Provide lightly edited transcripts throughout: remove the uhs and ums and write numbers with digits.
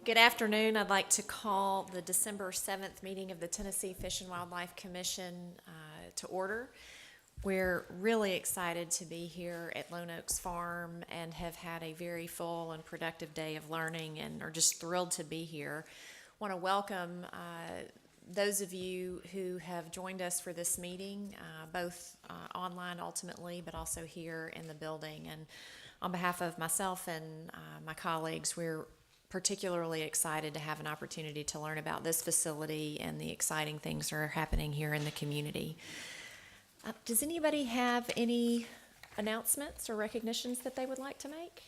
Good afternoon. I'd like to call the December 7th meeting of the Tennessee Fish and Wildlife Commission to order. We're really excited to be here at Lone Oaks Farm and have had a very full and productive day of learning and are just thrilled to be here. Want to welcome those of you who have joined us for this meeting, both online ultimately, but also here in the building. And on behalf of myself and my colleagues, we're particularly excited to have an opportunity to learn about this facility and the exciting things that are happening here in the community. Does anybody have any announcements or recognitions that they would like to make?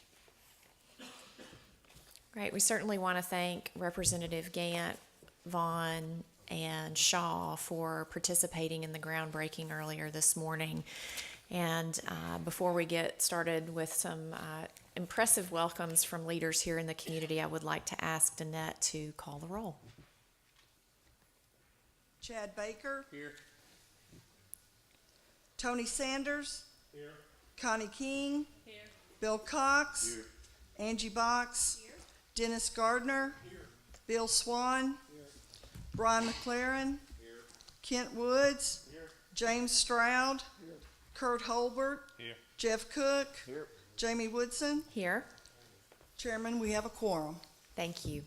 Great. We certainly want to thank Representative Gant, Vaughn, and Shaw for participating in the groundbreaking earlier this morning. And before we get started with some impressive welcomes from leaders here in the community, I would like to ask Danette to call the roll. Chad Baker. Here. Tony Sanders. Here. Connie King. Here. Bill Cox. Here. Angie Box. Here. Dennis Gardner. Here. Bill Swan. Here. Brian McLaren. Here. Kent Woods. Here. James Stroud. Here. Kurt Holbert. Here. Jeff Cook. Here. Jamie Woodson. Here. Chairman, we have a quorum. Thank you.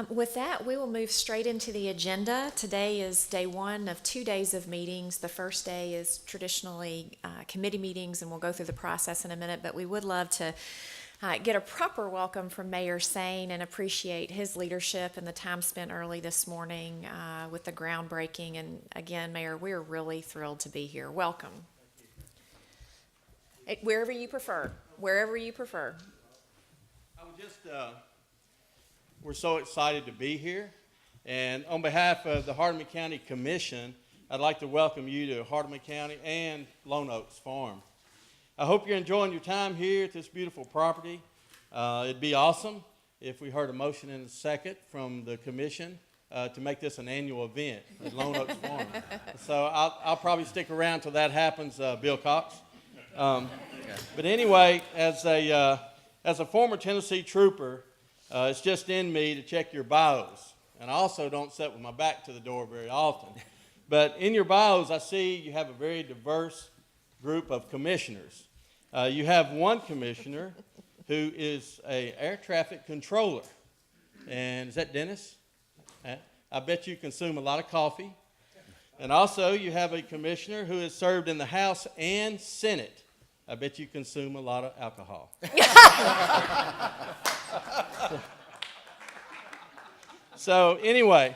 With that, we will move straight into the agenda. Today is day one of 2 days of meetings. The first day is traditionally committee meetings, and we'll go through the process in a minute, but we would love to get a proper welcome from Mayor Sain and appreciate his leadership and the time spent early this morning with the groundbreaking. And again, Mayor, we're really thrilled to be here. Welcome. Wherever you prefer. Wherever you prefer. I would just, we're so excited to be here. And on behalf of the Hardeman County Commission, I'd like to welcome you to Hardeman County and Lone Oaks Farm. I hope you're enjoying your time here at this beautiful property. It'd be awesome if we heard a motion in a second from the commission to make this an annual event at Lone Oaks Farm. So I'll probably stick around till that happens, Bill Cox. But anyway, as a former Tennessee trooper, it's just in me to check your bios. And I also don't sit with my back to the door very often. But in your bios, I see you have a very diverse group of commissioners. You have one commissioner who is an air traffic controller. And is that Dennis? I bet you consume a lot of coffee. And also, you have a commissioner who has served in the House and Senate. I bet you consume a lot of alcohol. So anyway,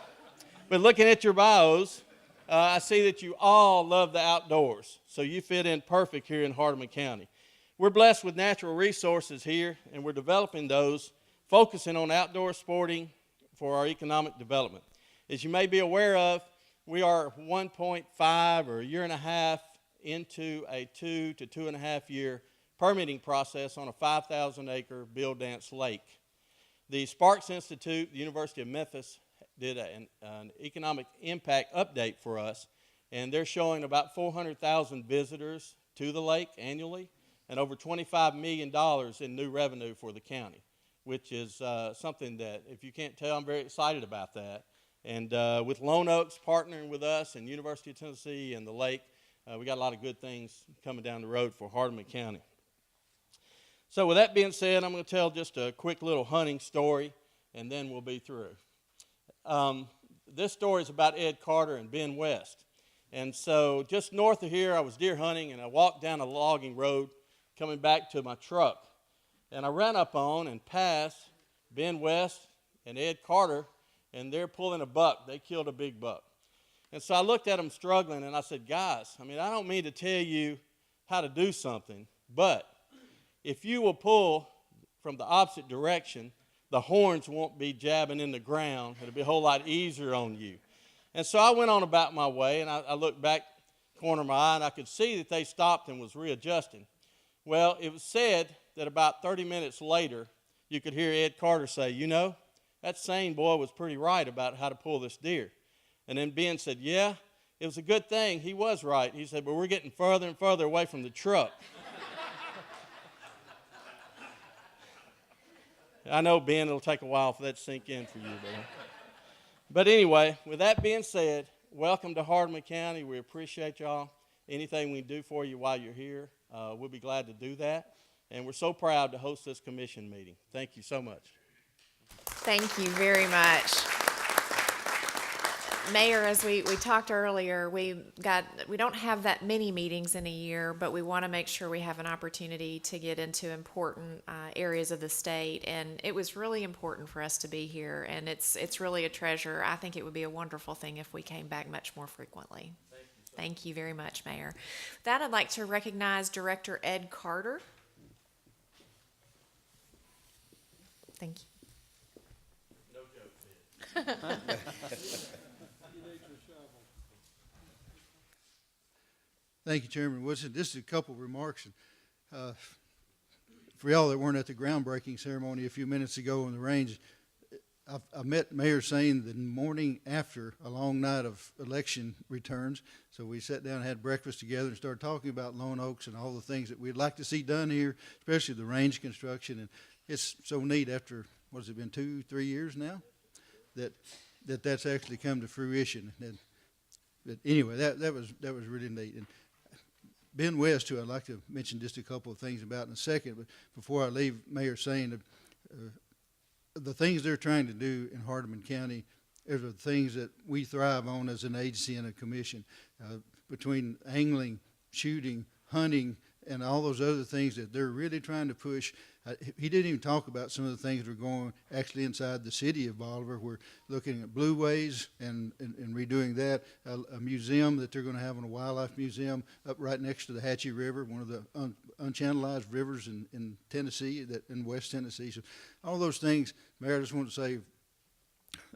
but looking at your bios, I see that you all love the outdoors. So you fit in perfect here in Hardeman County. We're blessed with natural resources here, and we're developing those, focusing on outdoor sporting for our economic development. As you may be aware of, we are 1.5 or a year and a half into a 2 to 2.5 year permitting process on a 5,000-acre Bill Dance Lake. The Sparks Institute, the University of Memphis, did an economic impact update for us, and they're showing about 400,000 visitors to the lake annually and over $25 million in new revenue for the county, which is something that, if you can't tell, I'm very excited about that. And with Lone Oaks partnering with us and University of Tennessee and the lake, we got a lot of good things coming down the road for Hardeman County. So with that being said, I'm going to tell just a quick little hunting story, and then we'll be through. This story is about Ed Carter and Ben West. And so just north of here, I was deer hunting, and I walked down a logging road coming back to my truck. And I ran up on and passed Ben West and Ed Carter, and they're pulling a buck. They killed a big buck. And so I looked at them struggling, and I said, guys, I don't mean to tell you how to do something, but if you will pull from the opposite direction, the horns won't be jabbing in the ground. It'll be a whole lot easier on you. And so I went on about my way, and I looked back corner of my eye, and I could see that they stopped and was readjusting. Well, it was said that about 30 minutes later, you could hear Ed Carter say, you know, that Sain boy was pretty right about how to pull this deer. And then Ben said, yeah, it was a good thing. He was right. He said, but we're getting further and further away from the truck. I know, Ben, it'll take a while for that to sink in for you. But anyway, with that being said, welcome to Hardeman County. We appreciate y'all. Anything we can do for you while you're here, we'll be glad to do that. And we're so proud to host this commission meeting. Thank you so much. Thank you very much. Mayor, as we talked earlier, we don't have that many meetings in a year, but we want to make sure we have an opportunity to get into important areas of the state. And it was really important for us to be here, and it's really a treasure. I think it would be a wonderful thing if we came back much more frequently. Thank you very much, Mayor. With that, I'd like to recognize Director Ed Carter. Thank you. No joke, Ed. Thank you, Chairman Woodson. Just a couple of remarks. For y'all that weren't at the groundbreaking ceremony a few minutes ago on the range, I met Mayor Sain the morning after a long night of election returns. So we sat down and had breakfast together and started talking about Lone Oaks and all the things that we'd like to see done here, especially the range construction. And it's so neat after, what has it been, 2-3 years now, that's actually come to fruition. But anyway, that was really neat. And Ben West, who I'd like to mention just a couple of things about in a second, but before I leave, Mayor Sain, the things they're trying to do in Hardeman County are the things that we thrive on as an agency and a commission, between angling, shooting, hunting, and all those other things that they're really trying to push. He didn't even talk about some of the things that are going actually inside the city of Bolivar. We're looking at blueways and redoing that, a museum that they're going to have in a wildlife museum up right next to the Hatchie River, one of the unchannelized rivers in Tennessee, in West Tennessee. So all those things, Mayor, I just want to say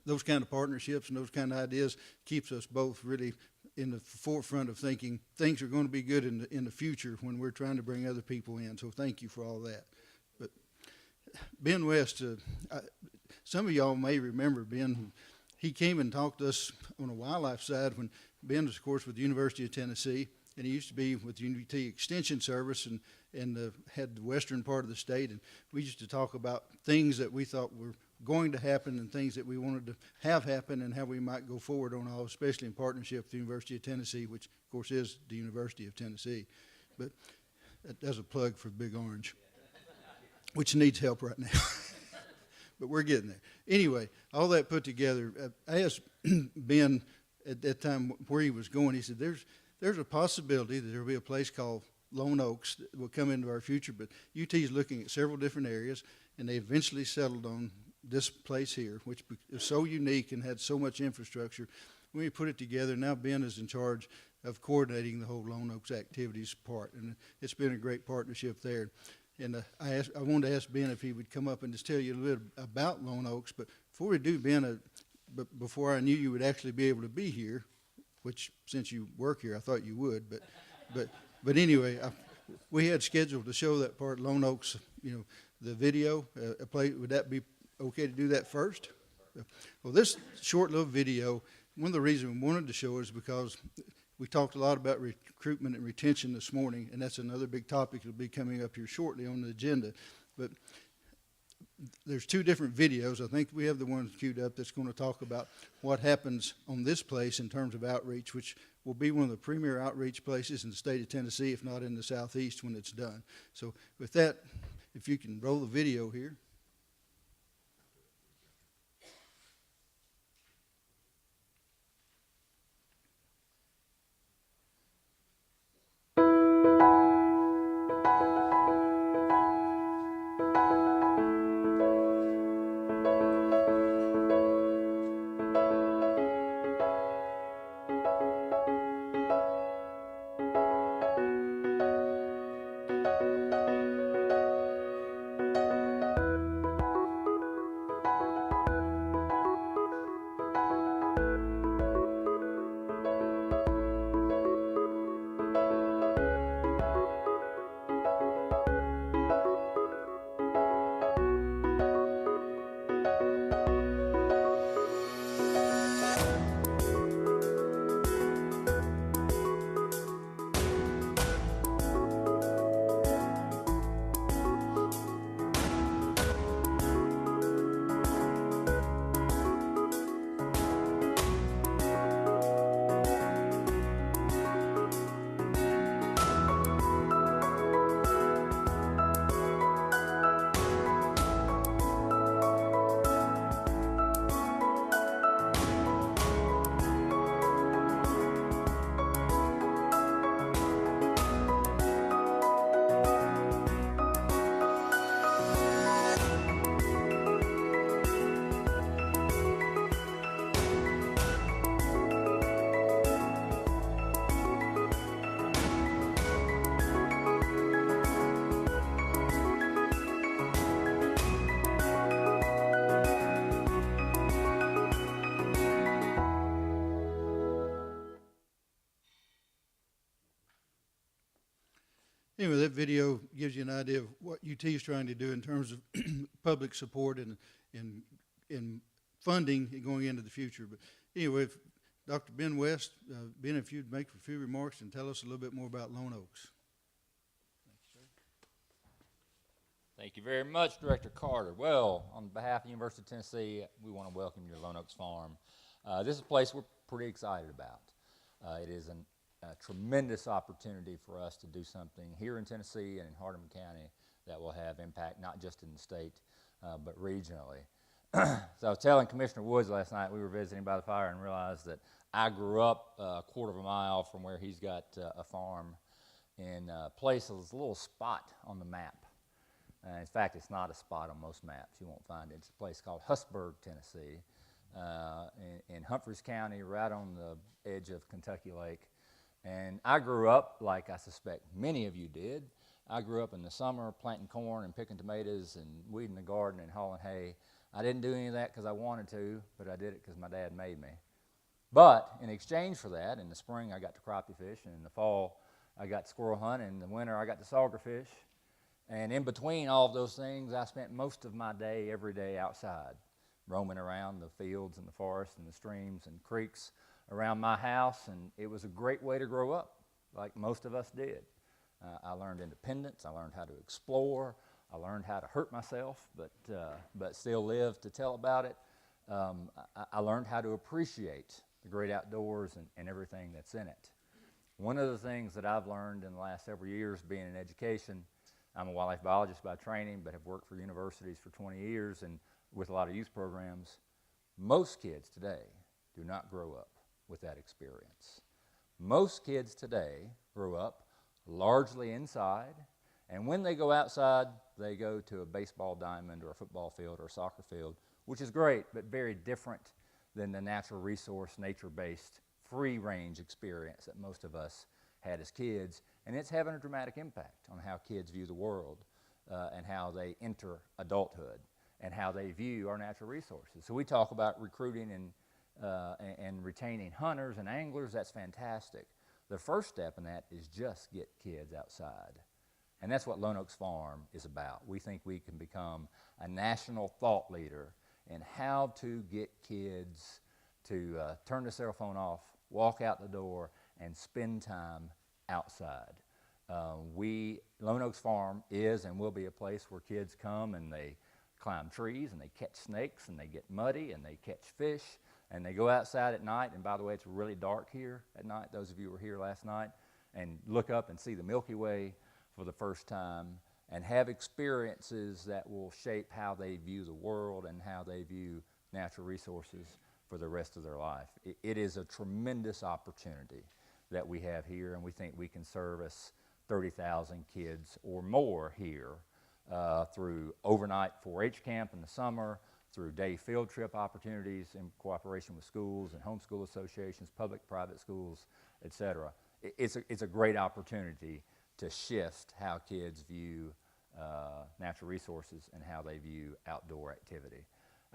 those kind of partnerships and those kind of ideas keeps us both really in the forefront of thinking things are going to be good in the future when we're trying to bring other people in. So thank you for all that. But Ben West, some of y'all may remember Ben. He came and talked to us on the wildlife side when Ben was, of course, with the University of Tennessee, and he used to be with the UT Extension Service and had the western part of the state. And we used to talk about things that we thought were going to happen and things that we wanted to have happen and how we might go forward on all, especially in partnership with the University of Tennessee, which, of course, is the University of Tennessee. But that's a plug for Big Orange, which needs help right now. But we're getting there. Anyway, all that put together, I asked Ben at that time where he was going. He said, there's a possibility that there will be a place called Lone Oaks that will come into our future, but UT is looking at several different areas, and they eventually settled on this place here, which is so unique and had so much infrastructure. When we put it together, now Ben is in charge of coordinating the whole Lone Oaks activities part, and it's been a great partnership there. And I wanted to ask Ben if he would come up and just tell you a little bit about Lone Oaks. But before we do, Ben, before I knew you would actually be able to be here, which since you work here, I thought you would. But anyway, we had scheduled to show that part, Lone Oaks, the video, would that be okay to do that first? Well, this short little video, one of the reasons we wanted to show is because we talked a lot about recruitment and retention this morning, and that's another big topic that will be coming up here shortly on the agenda. But there's two different videos. I think we have the one queued up that's going to talk about what happens on this place in terms of outreach, which will be one of the premier outreach places in the state of Tennessee, if not in the southeast when it's done. So with that, if you can roll the video here. Anyway, that video gives you an idea of what UT is trying to do in terms of public support and in funding going into the future. But anyway, if Dr. Ben West, Ben, if you'd make a few remarks and tell us a little bit more about Lone Oaks. Thank you very much, Director Carter. Well, on behalf of the University of Tennessee, we want to welcome you to Lone Oaks Farm. This is a place we're pretty excited about. It is a tremendous opportunity for us to do something here in Tennessee and in Hardeman County that will have impact not just in the state, but regionally. So I was telling Commissioner Woods last night, we were visiting by the fire and realized that I grew up a quarter of a mile from where he's got a farm in a place, a little spot on the map. In fact, it's not a spot on most maps. You won't find it. It's a place called Husburg, Tennessee, in Humphreys County, right on the edge of Kentucky Lake. And I grew up, like I suspect many of you did, I grew up in the summer planting corn and picking tomatoes and weeding the garden and hauling hay. I didn't do any of that because I wanted to, but I did it because my dad made me. But in exchange for that, in the spring I got to crappie fish, and in the fall I got squirrel hunt, and in the winter I got to sauger fish. And in between all of those things, I spent most of my day, every day outside, roaming around the fields and the forests and the streams and creeks around my house, and it was a great way to grow up, like most of us did. I learned independence, I learned how to explore, I learned how to hurt myself, but still live to tell about it. I learned how to appreciate the great outdoors and everything that's in it. One of the things that I've learned in the last several years being in education, I'm a wildlife biologist by training, but have worked for universities for 20 years and with a lot of youth programs. Most kids today do not grow up with that experience. Most kids today grow up largely inside, and when they go outside, they go to a baseball diamond or a football field or a soccer field, which is great, but very different than the natural resource, nature-based, free-range experience that most of us had as kids. And it's having a dramatic impact on how kids view the world and how they enter adulthood and how they view our natural resources. So we talk about recruiting and retaining hunters and anglers. That's fantastic. The first step in that is just get kids outside. And that's what Lone Oaks Farm is about. We think we can become a national thought leader in how to get kids to turn the cell phone off, walk out the door, and spend time outside. Lone Oaks Farm is and will be a place where kids come and they climb trees and they catch snakes and they get muddy and they catch fish and they go outside at night. And by the way, it's really dark here at night. Those of you who were here last night, and look up and see the Milky Way for the first time and have experiences that will shape how they view the world and how they view natural resources for the rest of their life. It is a tremendous opportunity that we have here, and we think we can service 30,000 kids or more here through overnight 4-H camp in the summer, through day field trip opportunities in cooperation with schools and homeschool associations, public, private schools, etc. It's a great opportunity to shift how kids view natural resources and how they view outdoor activity.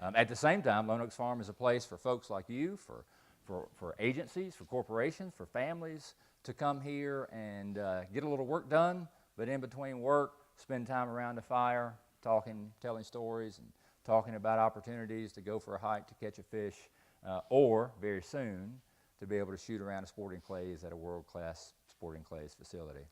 At the same time, Lone Oaks Farm is a place for folks like you, for agencies, for corporations, for families to come here and get a little work done, but in between work, spend time around the fire, talking, telling stories, and talking about opportunities to go for a hike to catch a fish, or very soon to be able to shoot around a sporting clays at a world-class sporting clays facility.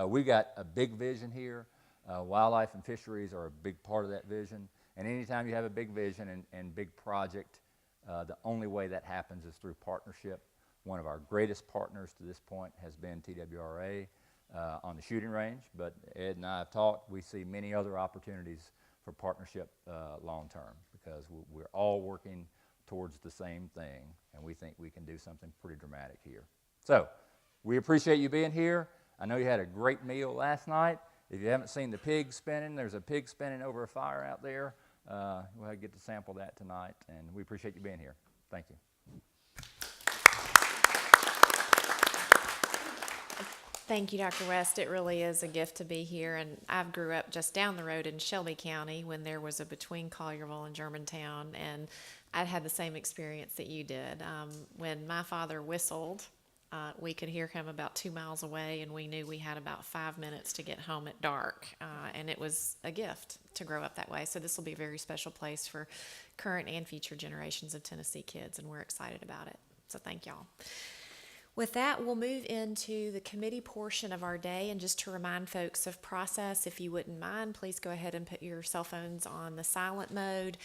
We've got a big vision here. Wildlife and fisheries are a big part of that vision. And anytime you have a big vision and big project, the only way that happens is through partnership. One of our greatest partners to this point has been TWRA on the shooting range, but Ed and I have talked. We see many other opportunities for partnership long-term because we're all working towards the same thing, and we think we can do something pretty dramatic here. So we appreciate you being here. I know you had a great meal last night. If you haven't seen the pig spinning, there's a pig spinning over a fire out there. We'll get to sample that tonight, and we appreciate you being here. Thank you. Thank you, Dr. West. It really is a gift to be here, and I grew up just down the road in Shelby County when there was a between Collierville and Germantown, and I had the same experience that you did. When my father whistled, we could hear him about 2 miles away, and we knew we had about 5 minutes to get home at dark. And it was a gift to grow up that way. So this will be a very special place for current and future generations of Tennessee kids, and we're excited about it. So thank y'all. With that, we'll move into the committee portion of our day. And just to remind folks of process, if you wouldn't mind, please go ahead and put your cell phones on the silent mode.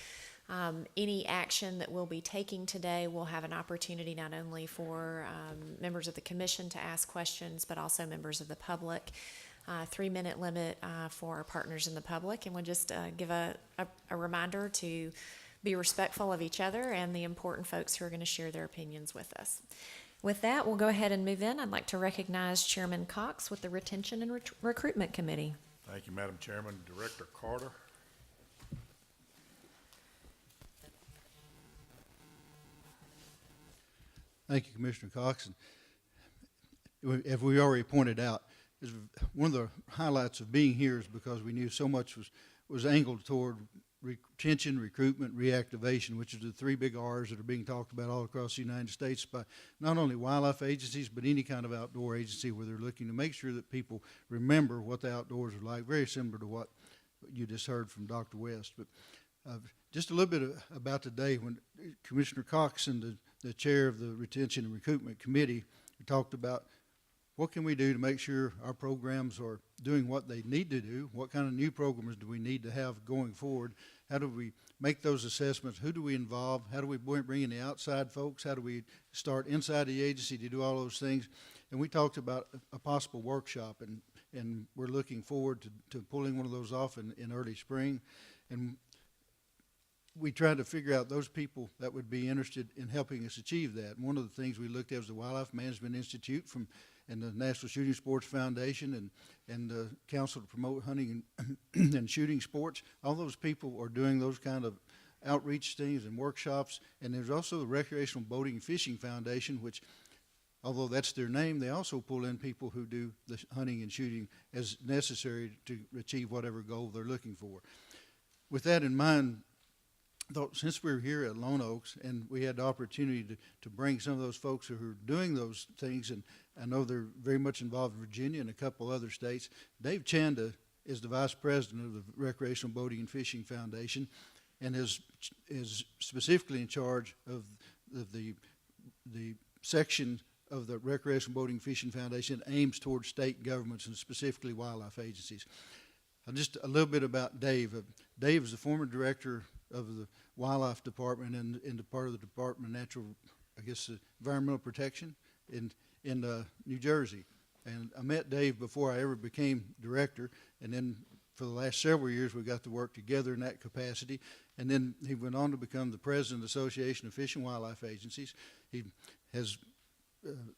Any action that we'll be taking today will have an opportunity not only for members of the commission to ask questions, but also members of the public. 3-minute limit for our partners in the public. And we'll just give a reminder to be respectful of each other and the important folks who are going to share their opinions with us. With that, we'll go ahead and move in. I'd like to recognize Chairman Cox with the Retention and Recruitment Committee. Thank you, Madam Chairman. Director Carter. Thank you, Commissioner Cox. As we already pointed out, one of the highlights of being here is because we knew so much was angled toward retention, recruitment, reactivation, which are the 3 big R's that are being talked about all across the United States by not only wildlife agencies, but any kind of outdoor agency where they're looking to make sure that people remember what the outdoors are like, very similar to what you just heard from Dr. West. But just a little bit about today, when Commissioner Cox and the chair of the Retention and Recruitment Committee talked about what can we do to make sure our programs are doing what they need to do, what kind of new programs do we need to have going forward, how do we make those assessments, who do we involve, how do we bring in the outside folks, how do we start inside the agency to do all those things. And we talked about a possible workshop, and we're looking forward to pulling one of those off in early spring. And we tried to figure out those people that would be interested in helping us achieve that. And one of the things we looked at was the Wildlife Management Institute and the National Shooting Sports Foundation and the Council to Promote Hunting and Shooting Sports. All those people are doing those kind of outreach things and workshops. And there's also the Recreational Boating and Fishing Foundation, which, although that's their name, they also pull in people who do the hunting and shooting as necessary to achieve whatever goal they're looking for. With that in mind, thought since we're here at Lone Oaks and we had the opportunity to bring some of those folks who are doing those things, and I know they're very much involved in Virginia and a couple other states. Dave Chanda is the vice president of the Recreational Boating and Fishing Foundation and is specifically in charge of the section of the Recreational Boating and Fishing Foundation that aims towards state governments and specifically wildlife agencies. Just a little bit about Dave. Dave is the former director of the Wildlife Department and part of the Department of Natural, Environmental Protection in New Jersey. And I met Dave before I ever became director, and then for the last several years we got to work together in that capacity. And then he went on to become the president of the Association of Fish and Wildlife Agencies. He has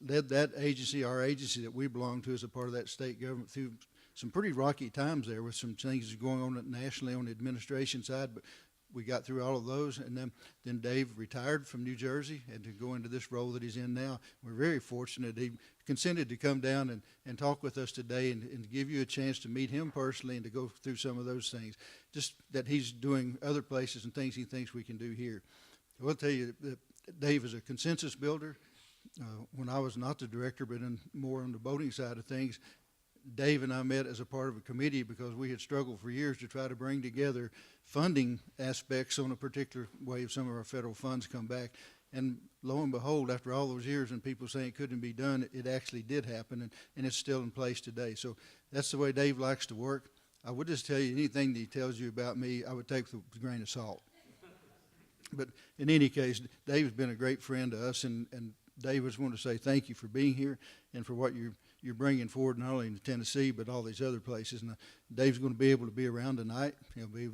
led that agency, our agency that we belong to, as a part of that state government through some pretty rocky times there with some things going on nationally on the administration side, but we got through all of those. And then Dave retired from New Jersey and to go into this role that he's in now. We're very fortunate he consented to come down and talk with us today and to give you a chance to meet him personally and to go through some of those things, just that he's doing other places and things he thinks we can do here. I will tell you that Dave is a consensus builder. When I was not the director, but more on the boating side of things, Dave and I met as a part of a committee because we had struggled for years to try to bring together funding aspects on a particular way of some of our federal funds come back. And lo and behold, after all those years and people saying it couldn't be done, it actually did happen, and it's still in place today. So that's the way Dave likes to work. I would just tell you anything that he tells you about me, I would take with a grain of salt. But in any case, Dave's been a great friend to us, and Dave, I just want to say thank you for being here and for what you're bringing forward, not only in Tennessee, but all these other places. And Dave's going to be able to be around tonight. He'll be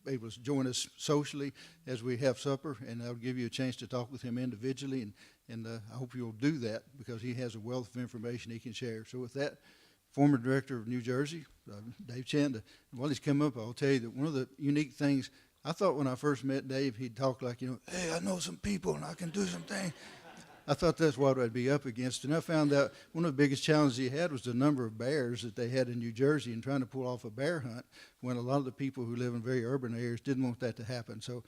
able to join us socially as we have supper, and I'll give you a chance to talk with him individually, and I hope you'll do that because he has a wealth of information he can share. So with that, former director of New Jersey, Dave Chanda, while he's come up, I'll tell you that one of the unique things, I thought when I first met Dave, he'd talk like, hey, I know some people and I can do some things. I thought that's what I'd be up against, and I found out one of the biggest challenges he had was the number of bears that they had in New Jersey and trying to pull off a bear hunt when a lot of the people who live in very urban areas didn't want that to happen. So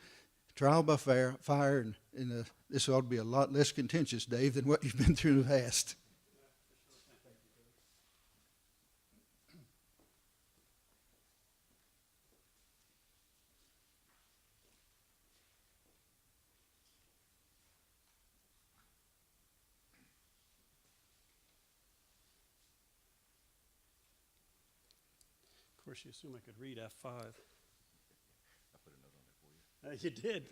trial by fire, and this ought to be a lot less contentious, Dave, than what you've been through in the past. Of course, you assume I could read F5. I put a note on there for you. You did.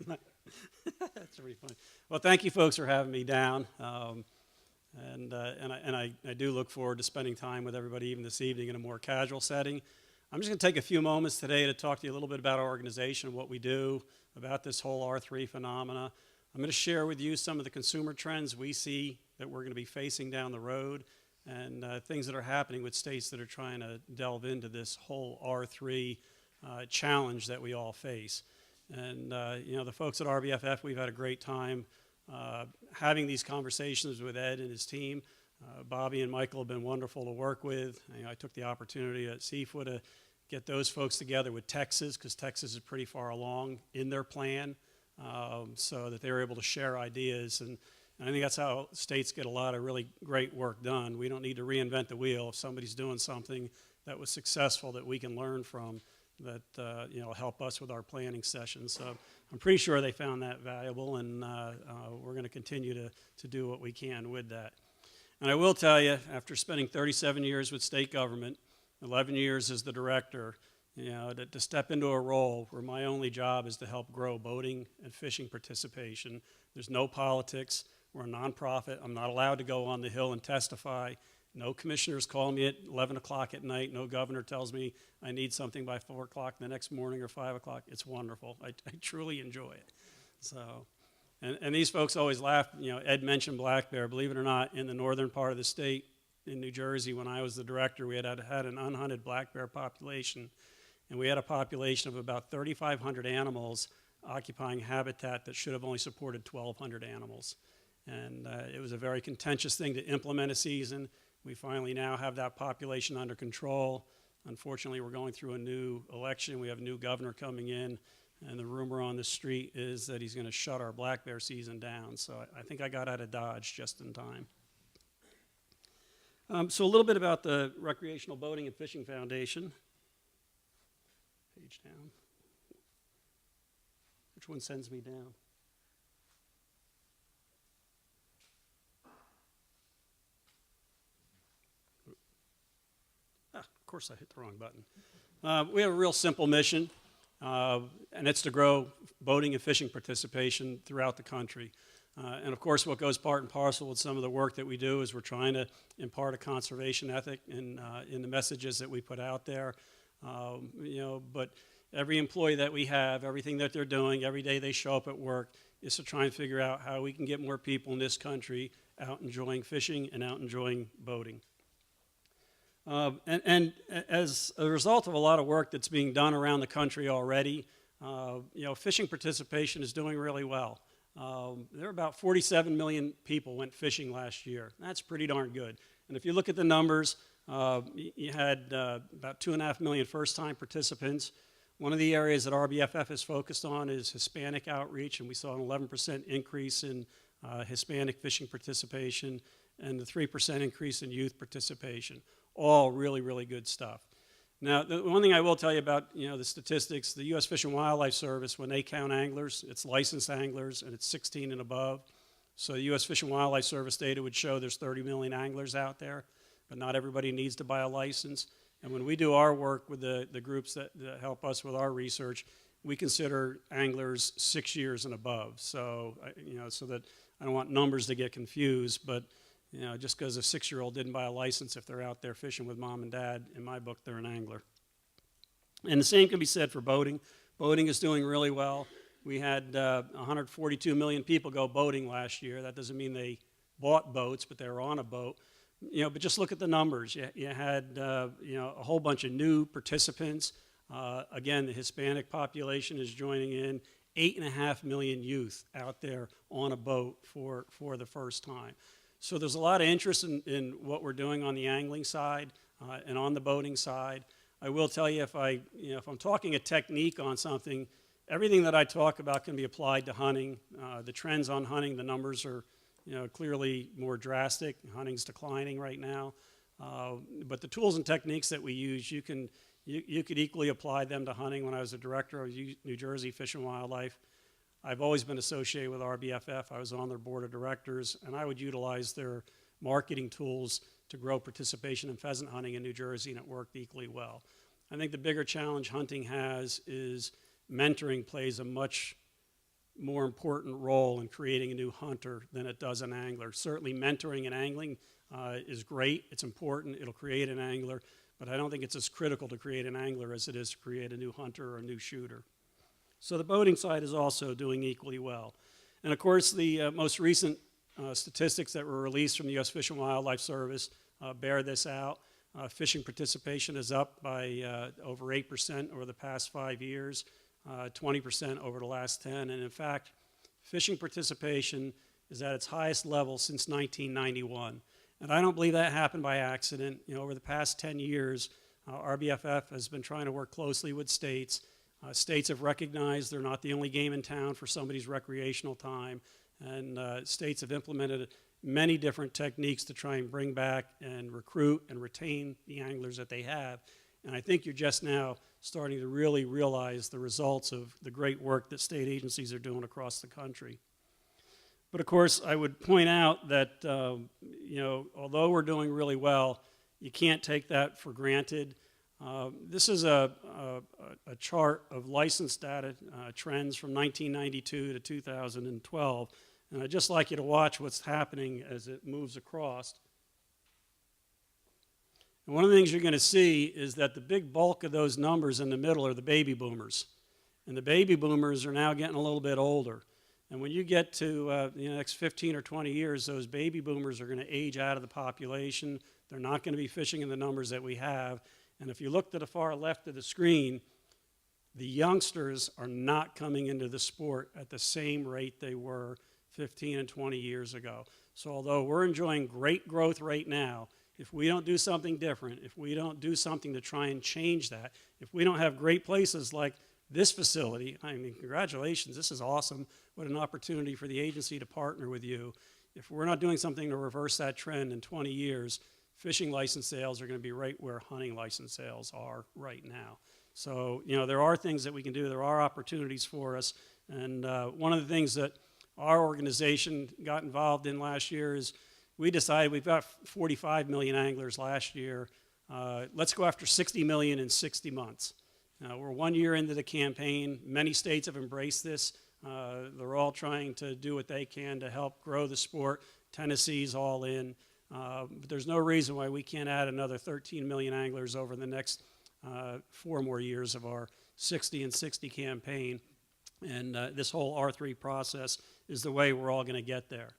That's pretty funny. Well, thank you, folks, for having me down. And I do look forward to spending time with everybody even this evening in a more casual setting. I'm just going to take a few moments today to talk to you a little bit about our organization, what we do, about this whole R3 phenomena. I'm going to share with you some of the consumer trends we see that we're going to be facing down the road, and things that are happening with states that are trying to delve into this whole R3 challenge that we all face. And the folks at RBFF, we've had a great time having these conversations with Ed and his team. Bobby and Michael have been wonderful to work with. I took the opportunity at CFWA to get those folks together with Texas, because Texas is pretty far along in their plan, so that they were able to share ideas. And I think that's how states get a lot of really great work done. We don't need to reinvent the wheel. If somebody's doing something that was successful that we can learn from, that help us with our planning sessions. So I'm pretty sure they found that valuable, and we're going to continue to do what we can with that. And I will tell you, after spending 37 years with state government, 11 years as the director, to step into a role where my only job is to help grow boating and fishing participation. There's no politics. We're a nonprofit. I'm not allowed to go on the Hill and testify. No commissioners call me at 11 o'clock at night. No governor tells me I need something by 4 o'clock the next morning or 5 o'clock. It's wonderful. I truly enjoy it. So, and these folks always laugh. Ed mentioned black bear. Believe it or not, in the northern part of the state, in New Jersey, when I was the director, we had an unhunted black bear population. And we had a population of about 3,500 animals occupying habitat that should have only supported 1,200 animals. And it was a very contentious thing to implement a season. We finally now have that population under control. Unfortunately, we're going through a new election. We have a new governor coming in, and the rumor on the street is that he's going to shut our black bear season down. So I think I got out of Dodge just in time. So a little bit about the Recreational Boating and Fishing Foundation. Page down. Which one sends me down? Of course I hit the wrong button. We have a real simple mission, and it's to grow boating and fishing participation throughout the country. And of course, what goes part and parcel with some of the work that we do is we're trying to impart a conservation ethic in the messages that we put out there. But every employee that we have, everything that they're doing, every day they show up at work, is to try and figure out how we can get more people in this country out enjoying fishing and out enjoying boating. And as a result of a lot of work that's being done around the country already, fishing participation is doing really well. There are about 47 million people went fishing last year. That's pretty darn good. And if you look at the numbers, you had about 2.5 million first-time participants. One of the areas that RBFF is focused on is Hispanic outreach, and we saw an 11% increase in Hispanic fishing participation and a 3% increase in youth participation. All really, really good stuff. Now, the one thing I will tell you about, the statistics, the U.S. Fish and Wildlife Service, when they count anglers, it's licensed anglers, and it's 16 and above. So the U.S. Fish and Wildlife Service data would show there's 30 million anglers out there, but not everybody needs to buy a license. And when we do our work with the groups that help us with our research, we consider anglers 6 years and above. So, so that I don't want numbers to get confused, but just because a 6-year-old didn't buy a license, if they're out there fishing with mom and dad, in my book, they're an angler. And the same can be said for boating. Boating is doing really well. We had 142 million people go boating last year. That doesn't mean they bought boats, but they were on a boat. But just look at the numbers. You had a whole bunch of new participants. Again, the Hispanic population is joining in. 8.5 million youth out there on a boat for the first time. So there's a lot of interest in what we're doing on the angling side and on the boating side. I will tell you, if I'm talking a technique on something, everything that I talk about can be applied to hunting. The trends on hunting, the numbers are clearly more drastic. Hunting's declining right now. But the tools and techniques that we use, you could equally apply them to hunting. When I was a director of New Jersey Fish and Wildlife, I've always been associated with RBFF. I was on their board of directors, and I would utilize their marketing tools to grow participation in pheasant hunting in New Jersey, and it worked equally well. I think the bigger challenge hunting has is mentoring plays a much more important role in creating a new hunter than it does an angler. Certainly mentoring and angling is great, it's important, it'll create an angler, but I don't think it's as critical to create an angler as it is to create a new hunter or a new shooter. So the boating side is also doing equally well. And of course, the most recent statistics that were released from the U.S. Fish and Wildlife Service bear this out. Fishing participation is up by over 8% over the past 5 years, 20% over the last 10. And in fact, fishing participation is at its highest level since 1991. And I don't believe that happened by accident. Over the past 10 years, RBFF has been trying to work closely with states. States have recognized they're not the only game in town for somebody's recreational time, and states have implemented many different techniques to try and bring back and recruit and retain the anglers that they have. And I think you're just now starting to really realize the results of the great work that state agencies are doing across the country. But of course, I would point out that although we're doing really well, you can't take that for granted. This is a chart of license data trends from 1992 to 2012. And I'd just like you to watch what's happening as it moves across. And one of the things you're going to see is that the big bulk of those numbers in the middle are the baby boomers. And the baby boomers are now getting a little bit older. And when you get to the next 15 or 20 years, those baby boomers are going to age out of the population. They're not going to be fishing in the numbers that we have. And if you look to the far left of the screen, the youngsters are not coming into the sport at the same rate they were 15 and 20 years ago. So although we're enjoying great growth right now, if we don't do something different, if we don't do something to try and change that, if we don't have great places like this facility, I mean, congratulations, this is awesome. What an opportunity for the agency to partner with you. If we're not doing something to reverse that trend in 20 years, fishing license sales are going to be right where hunting license sales are right now. So, there are things that we can do. There are opportunities for us. And one of the things that our organization got involved in last year is we decided we've got 45 million anglers last year. Let's go after 60 million in 60 months. We're 1 year into the campaign. Many states have embraced this. They're all trying to do what they can to help grow the sport. Tennessee's all in. But there's no reason why we can't add another 13 million anglers over the next 4 more years of our 60 and 60 campaign. And this whole R3 process is the way we're all going to get there.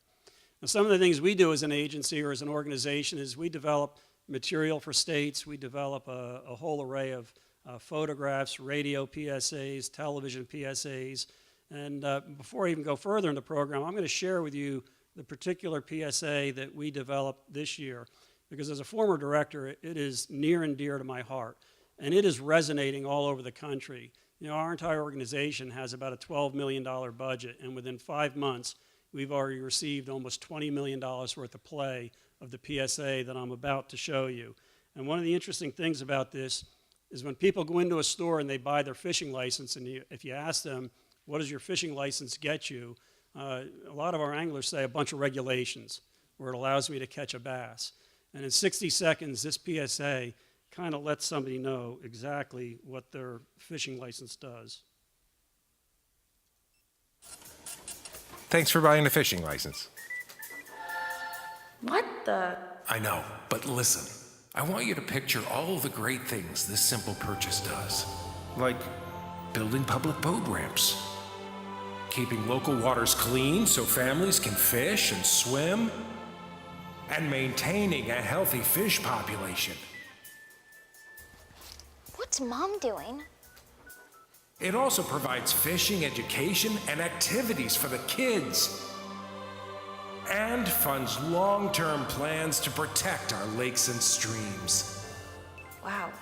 Now, some of the things we do as an agency or as an organization is we develop material for states. We develop a whole array of photographs, radio PSAs, television PSAs. And before I even go further in the program, I'm going to share with you the particular PSA that we developed this year. Because as a former director, it is near and dear to my heart. And it is resonating all over the country. Our entire organization has about a $12 million budget, and within 5 months, we've already received almost $20 million worth of play of the PSA that I'm about to show you. And one of the interesting things about this is when people go into a store and they buy their fishing license, and if you ask them, what does your fishing license get you? A lot of our anglers say a bunch of regulations, where it allows me to catch a bass. And in 60 seconds, this PSA kind of lets somebody know exactly what their fishing license does. Thanks for buying a fishing license. What the? I know, but listen. I want you to picture all of the great things this simple purchase does. Like building public boat ramps, keeping local waters clean so families can fish and swim, and maintaining a healthy fish population. What's Mom doing? It also provides fishing education and activities for the kids, and funds long-term plans to protect our lakes and streams. Wow.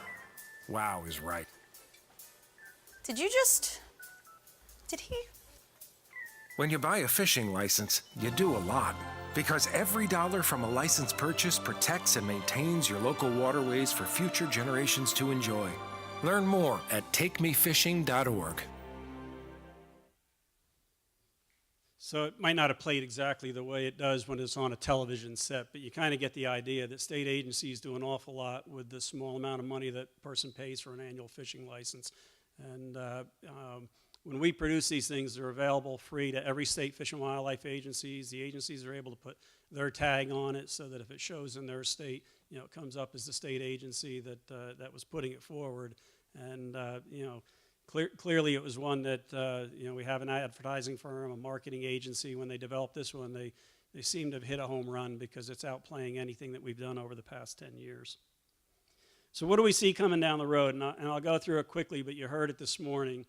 Wow is right. Did you just Did he? When you buy a fishing license, you do a lot. Because every dollar from a license purchase protects and maintains your local waterways for future generations to enjoy. Learn more at takemefishing.org. So it might not have played exactly the way it does when it's on a television set, but you kind of get the idea that state agencies do an awful lot with the small amount of money that a person pays for an annual fishing license. And when we produce these things, they're available free to every state fish and wildlife agencies. The agencies are able to put their tag on it so that if it shows in their state, it comes up as the state agency that was putting it forward. And clearly it was one that we have an advertising firm, a marketing agency. When they developed this one, they seem to have hit a home run because it's outplaying anything that we've done over the past 10 years. So what do we see coming down the road? And I'll go through it quickly, but you heard it this morning.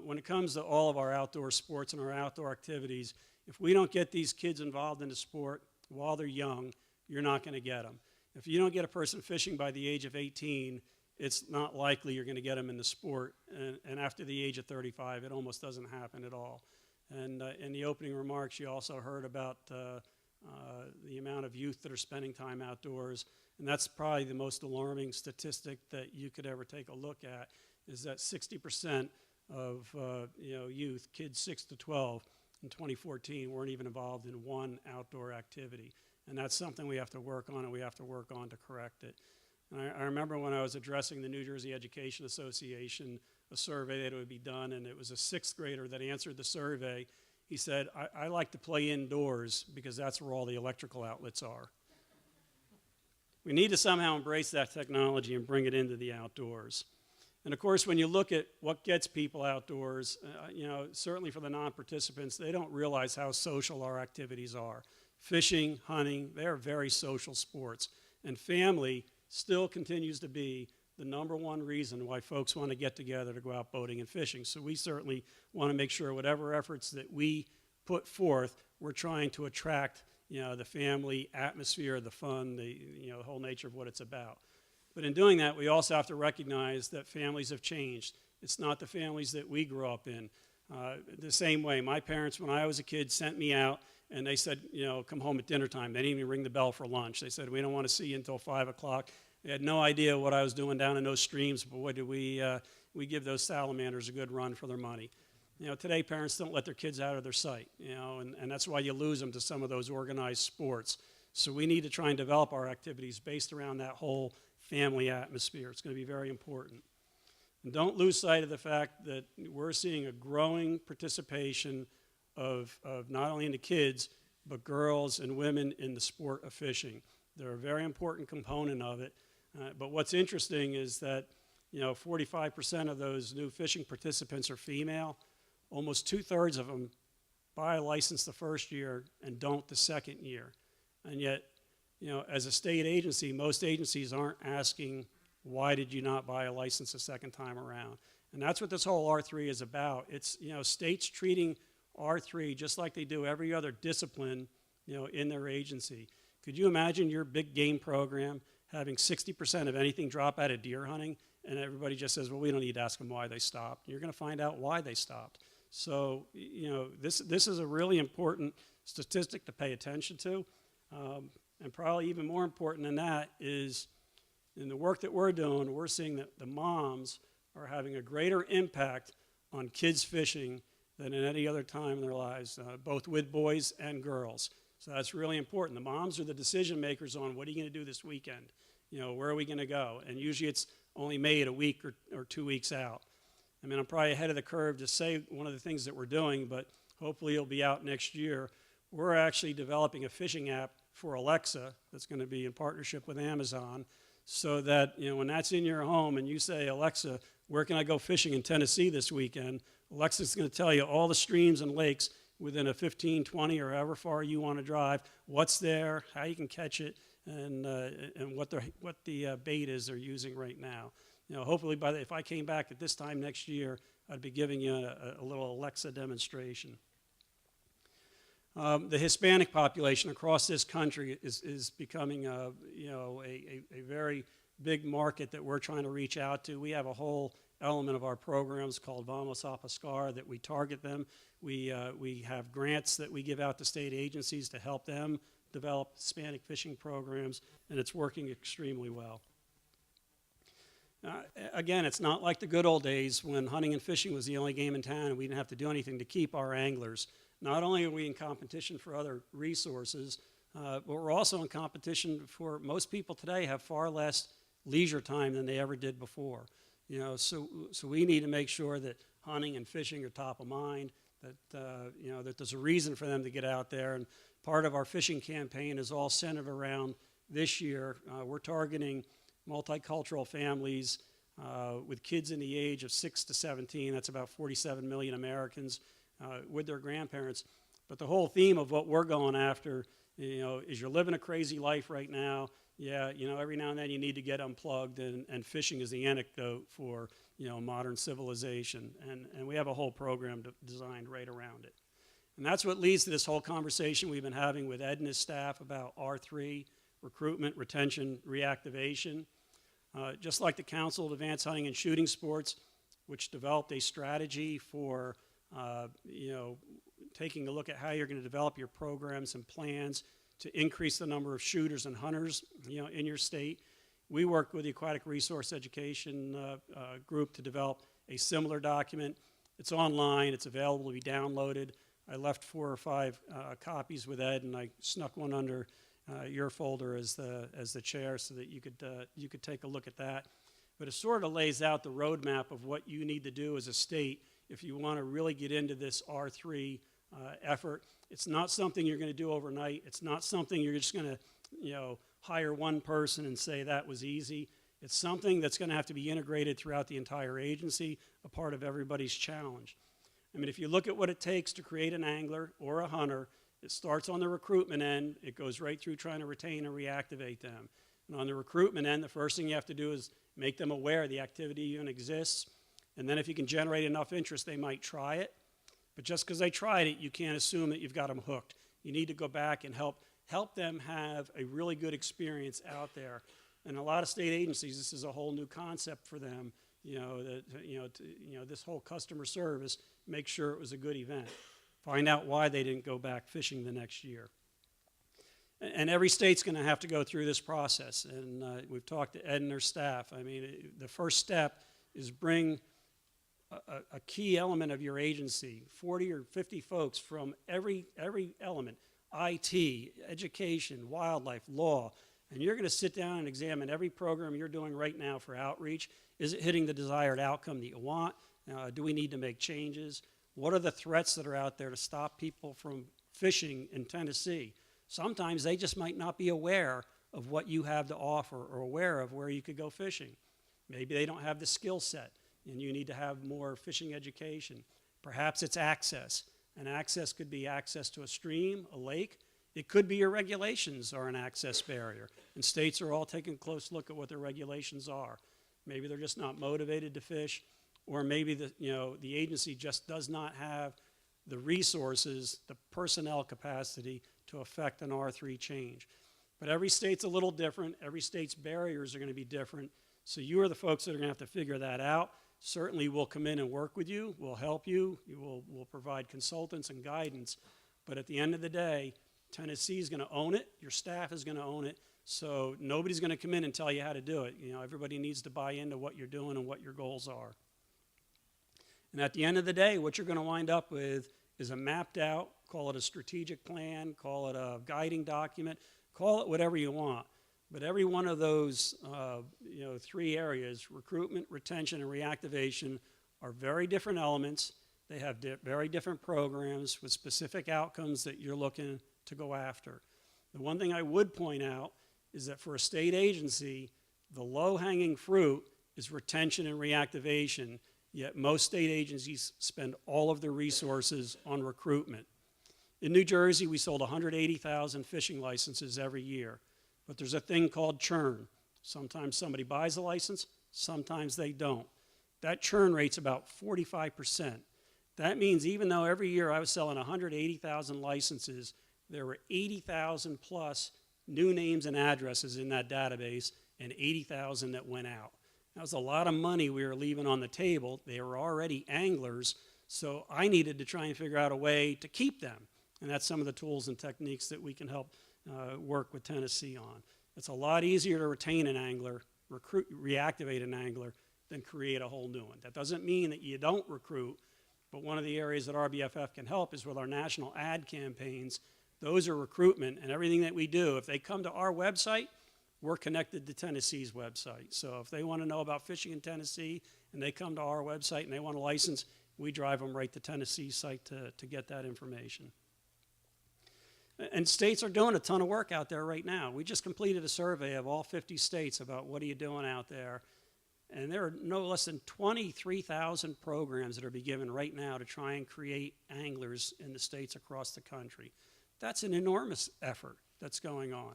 When it comes to all of our outdoor sports and our outdoor activities, if we don't get these kids involved in the sport while they're young, you're not going to get them. If you don't get a person fishing by the age of 18, it's not likely you're going to get them in the sport. And after the age of 35, it almost doesn't happen at all. And in the opening remarks, you also heard about the amount of youth that are spending time outdoors. And that's probably the most alarming statistic that you could ever take a look at, is that 60% of youth, kids 6 to 12 in 2014, weren't even involved in one outdoor activity. And that's something we have to work on, and we have to work on to correct it. And I remember when I was addressing the New Jersey Education Association, a survey that would be done, and it was a 6th grader that answered the survey. He said, I like to play indoors because that's where all the electrical outlets are. We need to somehow embrace that technology and bring it into the outdoors. And of course, when you look at what gets people outdoors, certainly for the non-participants, they don't realize how social our activities are. Fishing, hunting, they are very social sports. And family still continues to be the #1 reason why folks want to get together to go out boating and fishing. So we certainly want to make sure whatever efforts that we put forth, we're trying to attract, the family atmosphere, the fun, the whole nature of what it's about. But in doing that, we also have to recognize that families have changed. It's not the families that we grew up in. The same way, my parents, when I was a kid, sent me out, and they said, come home at dinner time. They didn't even ring the bell for lunch. They said, we don't want to see you until 5 o'clock. They had no idea what I was doing down in those streams, but boy, did we give those salamanders a good run for their money. Today, parents don't let their kids out of their sight, and that's why you lose them to some of those organized sports. So we need to try and develop our activities based around that whole family atmosphere. It's going to be very important. And don't lose sight of the fact that we're seeing a growing participation of not only in the kids, but girls and women in the sport of fishing. They're a very important component of it. But what's interesting is that 45% of those new fishing participants are female. Almost 2/3 of them buy a license the first year and don't the second year. And yet, as a state agency, most agencies aren't asking, why did you not buy a license a second time around? And that's what this whole R3 is about. It's, states treating R3 just like they do every other discipline, in their agency. Could you imagine your big game program having 60% of anything drop out of deer hunting, and everybody just says, well, we don't need to ask them why they stopped. You're going to find out why they stopped. So, this is a really important statistic to pay attention to. And probably even more important than that is in the work that we're doing, we're seeing that the moms are having a greater impact on kids fishing than at any other time in their lives, both with boys and girls. So that's really important. The moms are the decision makers on what are you going to do this weekend? Where are we going to go? And usually it's only made a week or 2 weeks out. I mean, I'm probably ahead of the curve to say one of the things that we're doing, but hopefully it'll be out next year. We're actually developing a fishing app for Alexa that's going to be in partnership with Amazon, so that when that's in your home and you say, Alexa, where can I go fishing in Tennessee this weekend? Alexa's going to tell you all the streams and lakes within a 15, 20, or however far you want to drive, what's there, how you can catch it, and what the bait is they're using right now. Hopefully if I came back at this time next year, I'd be giving you a little Alexa demonstration. The Hispanic population across this country is becoming a very big market that we're trying to reach out to. We have a whole element of our programs called Vamos a Pescar that we target them. We have grants that we give out to state agencies to help them develop Hispanic fishing programs, and it's working extremely well. Again, it's not like the good old days when hunting and fishing was the only game in town and we didn't have to do anything to keep our anglers. Not only are we in competition for other resources, but we're also in competition for most people today have far less leisure time than they ever did before. You know, so we need to make sure that hunting and fishing are top of mind, that, you know, that there's a reason for them to get out there. And part of our fishing campaign is all centered around this year. We're targeting multicultural families with kids in the age of 6 to 17. That's about 47 million Americans with their grandparents. But the whole theme of what we're going after, you know, is you're living a crazy life right now. Yeah, you know, every now and then you need to get unplugged, and fishing is the antidote for, you know, modern civilization. And we have a whole program designed right around it. And that's what leads to this whole conversation we've been having with Ed and his staff about R3, recruitment, retention, reactivation. Just like the Council of Advanced Hunting and Shooting Sports, which developed a strategy for, you know, taking a look at how you're going to develop your programs and plans to increase the number of shooters and hunters, you know, in your state. We worked with the Aquatic Resource Education group to develop a similar document. It's online. It's available to be downloaded. I left 4 or 5 copies with Ed, and I snuck one under your folder as the chair so that you could take a look at that. But it sort of lays out the roadmap of what you need to do as a state if you want to really get into this R3 effort. It's not something you're going to do overnight. It's not something you're just going to, you know, hire one person and say that was easy. It's something that's going to have to be integrated throughout the entire agency, a part of everybody's challenge. I mean, if you look at what it takes to create an angler or a hunter, it starts on the recruitment end. It goes right through trying to retain and reactivate them. And on the recruitment end, the first thing you have to do is make them aware the activity even exists. And then if you can generate enough interest, they might try it. But just because they tried it, you can't assume that you've got them hooked. You need to go back and help them have a really good experience out there. And a lot of state agencies, this is a whole new concept for them. You know, this whole customer service, make sure it was a good event. Find out why they didn't go back fishing the next year. And every state's going to have to go through this process. And we've talked to Ed and their staff. I mean, the first step is bring a key element of your agency, 40 or 50 folks from every element, IT, education, wildlife, law, and you're going to sit down and examine every program you're doing right now for outreach. Is it hitting the desired outcome that you want? Do we need to make changes? What are the threats that are out there to stop people from fishing in Tennessee? Sometimes they just might not be aware of what you have to offer or aware of where you could go fishing. Maybe they don't have the skill set, and you need to have more fishing education. Perhaps it's access, and access could be access to a stream, a lake. It could be your regulations are an access barrier, and states are all taking a close look at what their regulations are. Maybe they're just not motivated to fish, or maybe the agency just does not have the resources, the personnel capacity to affect an R3 change. But every state's a little different. Every state's barriers are going to be different. So you are the folks that are going to have to figure that out. Certainly we'll come in and work with you. We'll help you. We'll provide consultants and guidance. But at the end of the day, Tennessee is going to own it. Your staff is going to own it. So nobody's going to come in and tell you how to do it. You know, everybody needs to buy into what you're doing and what your goals are. And at the end of the day, what you're going to wind up with is a mapped out, call it a strategic plan, call it a guiding document, call it whatever you want. But every one of those 3 areas, recruitment, retention, and reactivation, are very different elements. They have very different programs with specific outcomes that you're looking to go after. The one thing I would point out is that for a state agency, the low-hanging fruit is retention and reactivation, yet most state agencies spend all of their resources on recruitment. In New Jersey, we sold 180,000 fishing licenses every year, but there's a thing called churn. Sometimes somebody buys a license, sometimes they don't. That churn rate's about 45%. That means even though every year I was selling 180,000 licenses, there were 80,000 plus new names and addresses in that database and 80,000 that went out. That was a lot of money we were leaving on the table. They were already anglers, so I needed to try and figure out a way to keep them. And that's some of the tools and techniques that we can help work with Tennessee on. It's a lot easier to retain an angler, reactivate an angler, than create a whole new one. That doesn't mean that you don't recruit, but one of the areas that RBFF can help is with our national ad campaigns. Those are recruitment, and everything that we do, if they come to our website, we're connected to Tennessee's website. So if they want to know about fishing in Tennessee and they come to our website and they want a license, we drive them right to Tennessee's site to get that information. And states are doing a ton of work out there right now. We just completed a survey of all 50 states about what are you doing out there. And there are no less than 23,000 programs that are being given right now to try and create anglers in the states across the country. That's an enormous effort that's going on.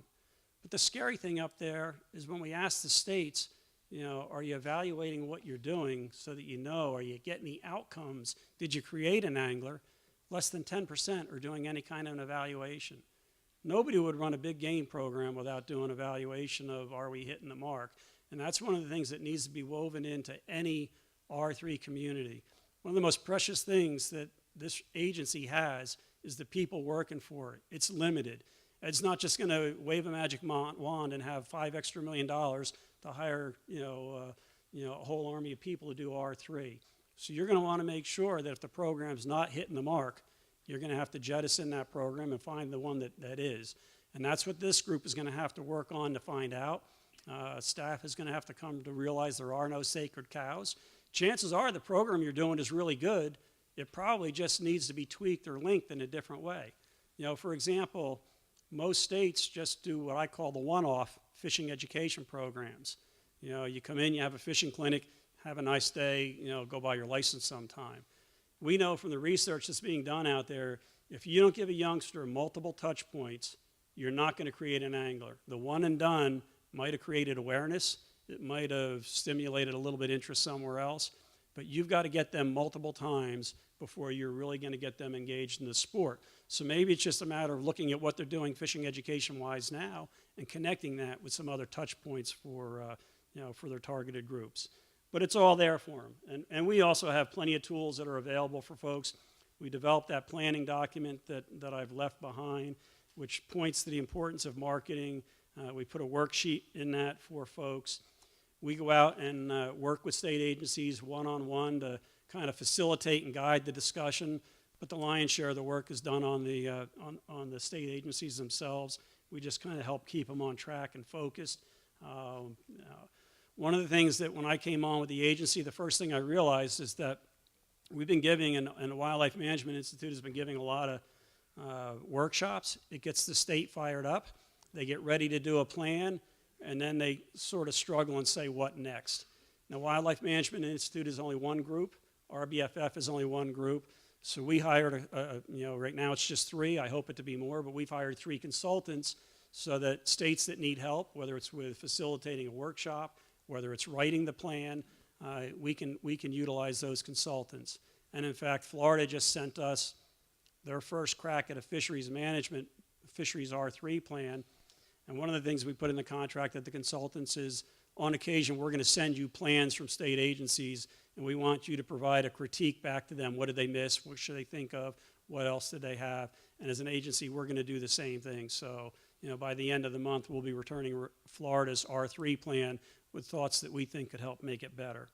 But the scary thing up there is when we ask the states, you know, are you evaluating what you're doing so that you know, are you getting the outcomes? Did you create an angler? Less than 10% are doing any kind of an evaluation. Nobody would run a big game program without doing evaluation of are we hitting the mark. And that's one of the things that needs to be woven into any R3 community. One of the most precious things that this agency has is the people working for it. It's limited. It's not just going to wave a magic wand and have $5 extra million to hire, a whole army of people to do R3. So you're going to want to make sure that if the program's not hitting the mark, you're going to have to jettison that program and find the one that is. And that's what this group is going to have to work on to find out. Staff is going to have to come to realize there are no sacred cows. Chances are the program you're doing is really good. It probably just needs to be tweaked or linked in a different way. You know, for example, most states just do what I call the one-off fishing education programs. You know, you come in, you have a fishing clinic, have a nice day, you know, go buy your license sometime. We know from the research that's being done out there, if you don't give a youngster multiple touch points, you're not going to create an angler. The one and done might have created awareness, it might have stimulated a little bit interest somewhere else, but you've got to get them multiple times before you're really going to get them engaged in the sport. So maybe it's just a matter of looking at what they're doing fishing education-wise now and connecting that with some other touch points for, for their targeted groups. But it's all there for them. And we also have plenty of tools that are available for folks. We developed that planning document that I've left behind, which points to the importance of marketing. We put a worksheet in that for folks. We go out and work with state agencies one-on-one to kind of facilitate and guide the discussion, but the lion's share of the work is done on the state agencies themselves. We just kind of help keep them on track and focused. One of the things that when I came on with the agency, the first thing I realized is that we've been giving, and the Wildlife Management Institute has been giving a lot of workshops. It gets the state fired up. They get ready to do a plan, and then they sort of struggle and say, what next? Now, Wildlife Management Institute is only one group. RBFF is only one group. So we hired, right now it's just 3. I hope it to be more, but we've hired 3 consultants so that states that need help, whether it's with facilitating a workshop, whether it's writing the plan, we can utilize those consultants. And in fact, Florida just sent us their first crack at a fisheries R3 plan. And one of the things we put in the contract at the consultants is, on occasion, we're going to send you plans from state agencies, and we want you to provide a critique back to them. What did they miss? What should they think of? What else did they have? And as an agency, we're going to do the same thing. So, by the end of the month, we'll be returning Florida's R3 plan with thoughts that we think could help make it better.